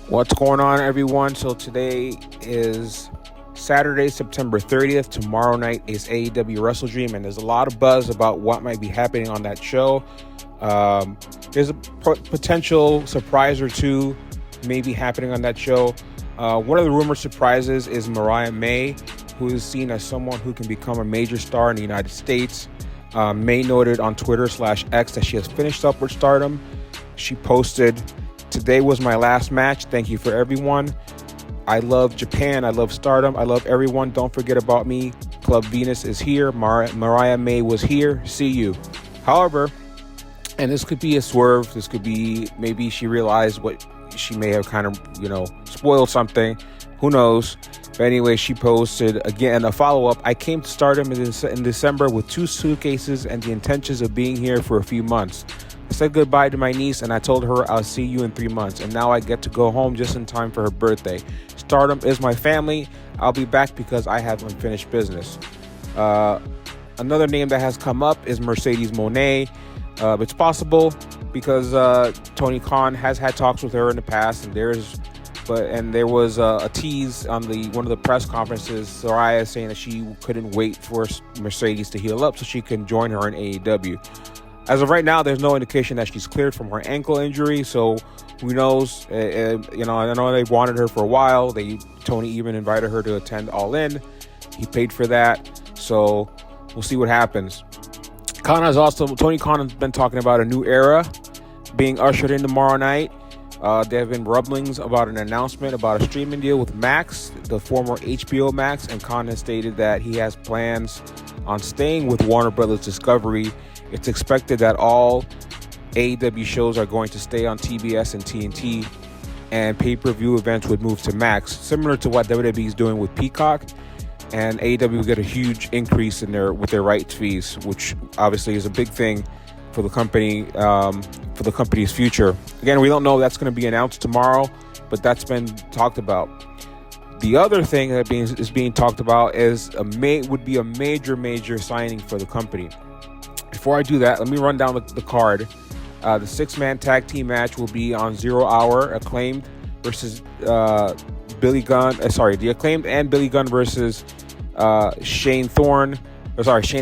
What's going on, everyone? So today is Saturday, September 30th. Tomorrow night is AEW WrestleDream, and there's a lot of buzz about what might be happening on that show. There's a potential surprise or two maybe happening on that show. One of the rumored surprises is Mariah May, who is seen as someone who can become a major star in the United States. May noted on Twitter/X that she has finished up with Stardom. She posted, "Today was my last match. Thank you for everyone. I love Japan. I love Stardom. I love everyone. Don't forget about me. Club Venus is here. Mariah May was here. See you." However, and this could be a swerve. This could be maybe she realized what she may have kind of, spoiled something. Who knows? But anyway, she posted again a follow-up. "I came to Stardom in December with 2 suitcases and the intentions of being here for a few months. I said goodbye to my niece and I told her I'll see you in 3 months. And now I get to go home just in time for her birthday. Stardom is my family. I'll be back because I have unfinished business." Another name that has come up is Mercedes Moné. It's possible because Tony Khan has had talks with her in the past, and there was a tease on one of the press conferences, Soraya saying that she couldn't wait for Mercedes to heal up so she can join her in AEW. As of right now, there's no indication that she's cleared from her ankle injury, so who knows? I know they wanted her for a while. Tony even invited her to attend All In. He paid for that, so we'll see what happens. Tony Khan has been talking about a new era being ushered in tomorrow night. There have been rumblings about an announcement about a streaming deal with Max, the former HBO Max, and Khan has stated that he has plans on staying with Warner Brothers Discovery. It's expected that all AEW shows are going to stay on TBS and TNT, and pay-per-view events would move to Max, similar to what WWE is doing with Peacock. And AEW will get a huge increase with their rights fees, which obviously is a big thing for the company, for the company's future. Again, we don't know if that's going to be announced tomorrow, but that's been talked about. The other thing that is being talked about would be a major signing for the company. Before I do that, let me run down the card. The 6-man tag team match will be on 0 Hour, Acclaimed versus Billy Gunn. The Acclaimed and Billy Gunn versus Shane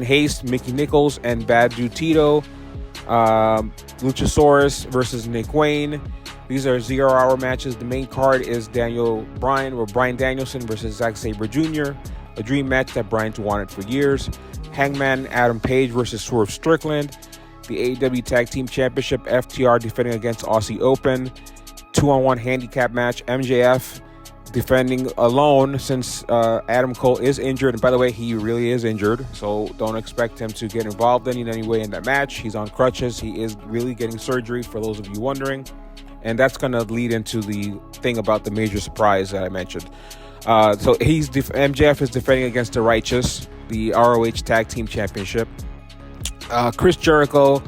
Haste, Mickey Nichols, and Bad Dude Tito. Luchasaurus versus Nick Wayne. These are 0 Hour matches. The main card is Bryan Danielson versus Zack Sabre Jr., a dream match that Bryan's wanted for years. Hangman Adam Page versus Swerve Strickland. The AEW Tag Team Championship, FTR defending against Aussie Open. 2-on-1 handicap match, MJF defending alone since Adam Cole is injured. And by the way, he really is injured, so don't expect him to get involved in any way in that match. He's on crutches. He is really getting surgery, for those of you wondering. And that's going to lead into the thing about the major surprise that I mentioned. So MJF is defending against the Righteous, the ROH Tag Team Championship. Chris Jericho,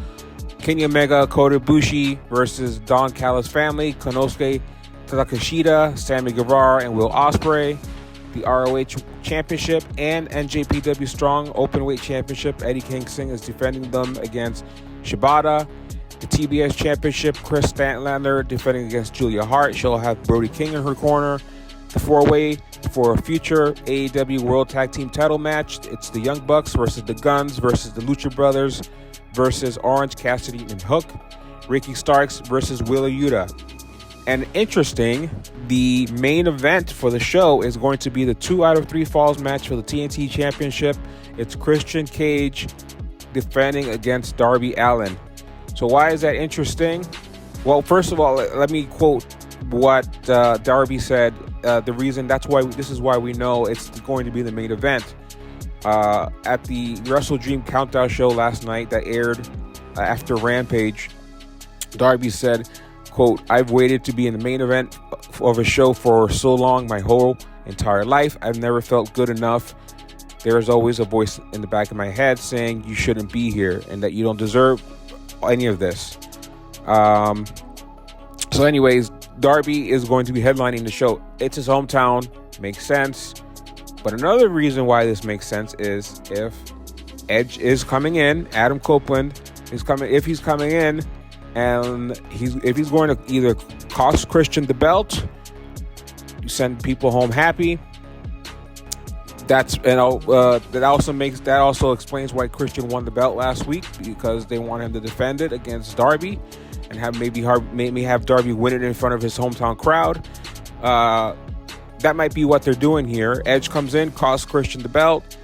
Kenny Omega, Kota Ibushi versus Don Callis family, Konosuke Takeshita, Sammy Guevara, and Will Ospreay. The ROH Championship and NJPW Strong Openweight Championship, Eddie Kingston is defending them against Shibata. The TBS Championship, Chris Statlander defending against Julia Hart. She'll have Brody King in her corner. The 4-way for a future AEW World Tag Team title match, it's the Young Bucks versus the Guns versus the Lucha Brothers versus Orange Cassidy and Hook. Ricky Starks versus Wheeler Yuta. And interesting, the main event for the show is going to be the 2 out of 3 falls match for the TNT Championship. It's Christian Cage defending against Darby Allin. So why is that interesting? Well, first of all, let me quote what Darby said. This is why we know it's going to be the main event. At the WrestleDream Countdown show last night that aired after Rampage, Darby said, quote, "I've waited to be in the main event of a show for so long, my whole entire life. I've never felt good enough. There is always a voice in the back of my head saying you shouldn't be here and that you don't deserve any of this." So anyways, Darby is going to be headlining the show. It's his hometown. Makes sense. But another reason why this makes sense is if Edge is coming in, Adam Copeland is coming. If he's coming in, and if he's going to either cost Christian the belt send people home happy. That also explains why Christian won the belt last week, because they want him to defend it against Darby and maybe have Darby win it in front of his hometown crowd. That might be what they're doing here. Edge comes in, costs Christian the belt,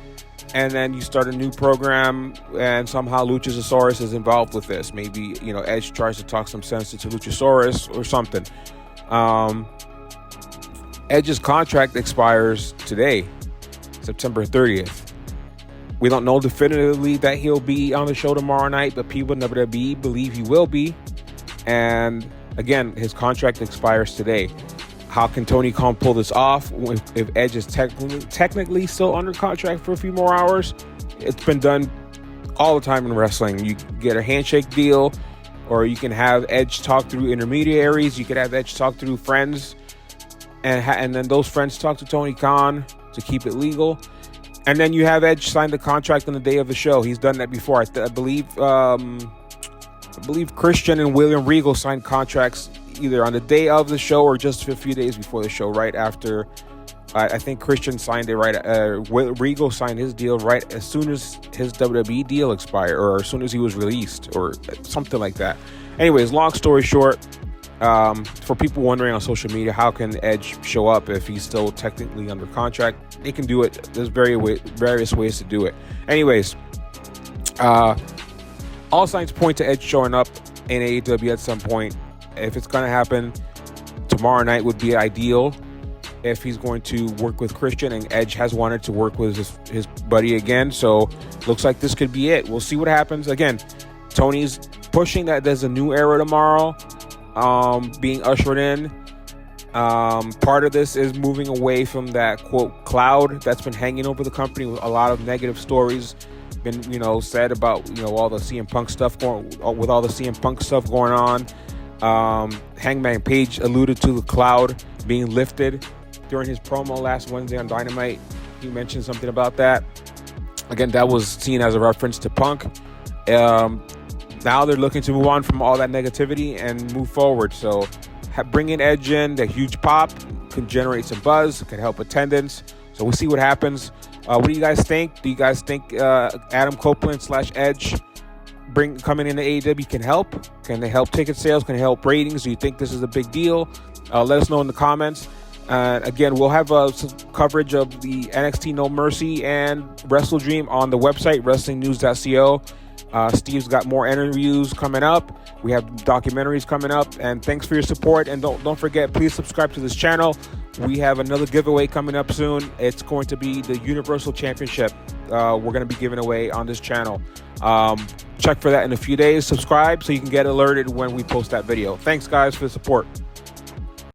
and then you start a new program, and somehow Luchasaurus is involved with this. Maybe, Edge tries to talk some sense into Luchasaurus or something. Edge's contract expires today, September 30th. We don't know definitively that he'll be on the show tomorrow night, but people in WWE believe he will be. And again, his contract expires today. How can Tony Khan pull this off if Edge is technically still under contract for a few more hours? It's been done all the time in wrestling. You get a handshake deal, or you can have Edge talk through intermediaries. You could have Edge talk through friends, and then those friends talk to Tony Khan to keep it legal. And then you have Edge sign the contract on the day of the show. He's done that before. I believe Christian and William Regal signed contracts either on the day of the show or just a few days before the show, right after. I think Christian signed it right. Regal signed his deal right as soon as his WWE deal expired, or as soon as he was released, or something like that. Anyways, long story short, for people wondering on social media, how can Edge show up if he's still technically under contract? They can do it. There's various ways to do it. Anyways, all signs point to Edge showing up in AEW at some point. If it's going to happen, tomorrow night would be ideal. If he's going to work with Christian, and Edge has wanted to work with his buddy again, so looks like this could be it. We'll see what happens. Again, Tony's pushing that there's a new era tomorrow being ushered in. Part of this is moving away from that quote cloud that's been hanging over the company, with a lot of negative stories been said about all the CM Punk stuff going on. Hangman Page alluded to the cloud being lifted during his promo last Wednesday on Dynamite. He mentioned something about that. Again, that was seen as a reference to Punk. Now they're looking to move on from all that negativity and move forward. So bringing Edge in, the huge pop could generate some buzz, could help attendance. So we'll see what happens. What do you guys think? Do you guys think Adam Copeland / Edge coming into AEW can help? Can they help ticket sales? Can they help ratings? Do you think this is a big deal? Let us know in the comments. Again, we'll have some coverage of the NXT No Mercy and WrestleDream on the website, wrestlingnews.co. Steve's got more interviews coming up. We have documentaries coming up. And thanks for your support. And don't forget, please subscribe to this channel. We have another giveaway coming up soon. It's going to be the Universal Championship. We're going to be giving away on this channel. Check for that in a few days. Subscribe so you can get alerted when we post that video. Thanks, guys, for the support.